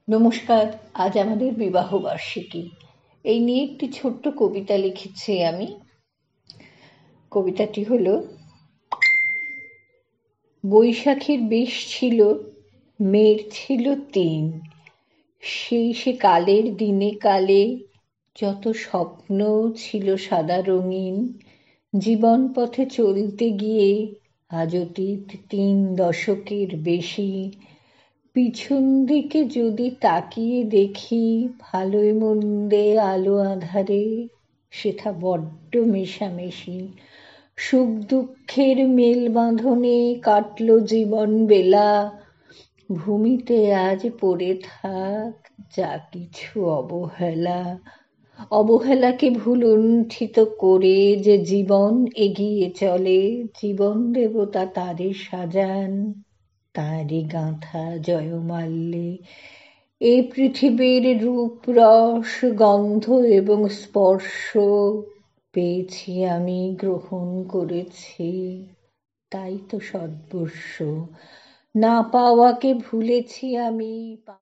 নমস্কার। আজ আমাদের বিবাহ বার্ষিকী। এই নিয়ে একটি ছোট্ট কবিতা লিখেছি আমি। কবিতাটি হলো: বৈশাখের বেশ ছিল, মেঘ ছিল ৩, সেই সে কালের দিনে কালে যত স্বপ্ন ছিল সাদা রঙিন। জীবন পথে চলতে গিয়ে আজ অতীত ৩ দশকের বেশি। পিছন দিকে যদি তাকিয়ে দেখি, ভালোয় মন্দে আলো আঁধারে সেথা বড্ড মেশামেশি। সুখ দুঃখের মেল বাঁধনে কাটলো জীবন বেলা। ভূমিতে আজ পড়ে থাক যা কিছু অবহেলা। অবহেলাকে ভুলুণ্ঠিত করে যে জীবন এগিয়ে চলে, জীবন দেবতা তারে সাজান তারই গাঁথা জয়মাল্যে। এ পৃথিবীর রূপ রস গন্ধ এবং স্পর্শ পেয়েছি আমি, গ্রহণ করেছি, তাই তো সর্বস্ব। না পাওয়াকে ভুলেছি আমি।